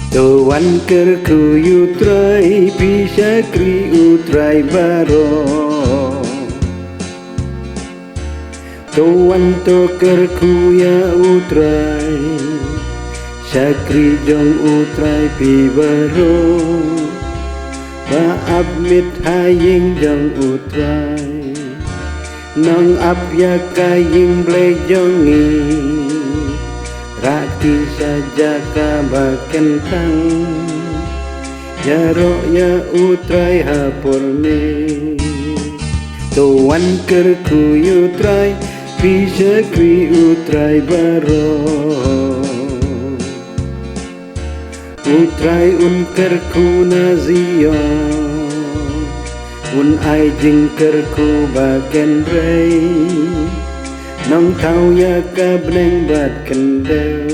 Tuan kerku utrai pisah kri utrai baro Tuan to kerku ya utrai Sakri jong utrai pi baro Maaf mit haying jong utrai Nong ap ya kaying ble jongi Raki saja kabaken tang Jaro ya utrai hapurne Tuan kerku utrai Bisa kri utrai baro Utrai un kerku nazion Un ai jing kerku baken rei Nong tau ya ka bneng bat kendeu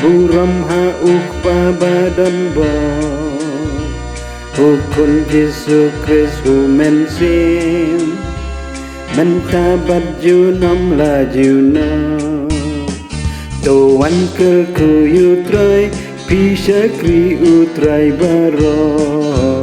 Buram ha ukpa badan bo Hukun Jesu Kris hu men sim Menta bat ju nom la ju no Tuan kerku utrai Pisah kri utrai baro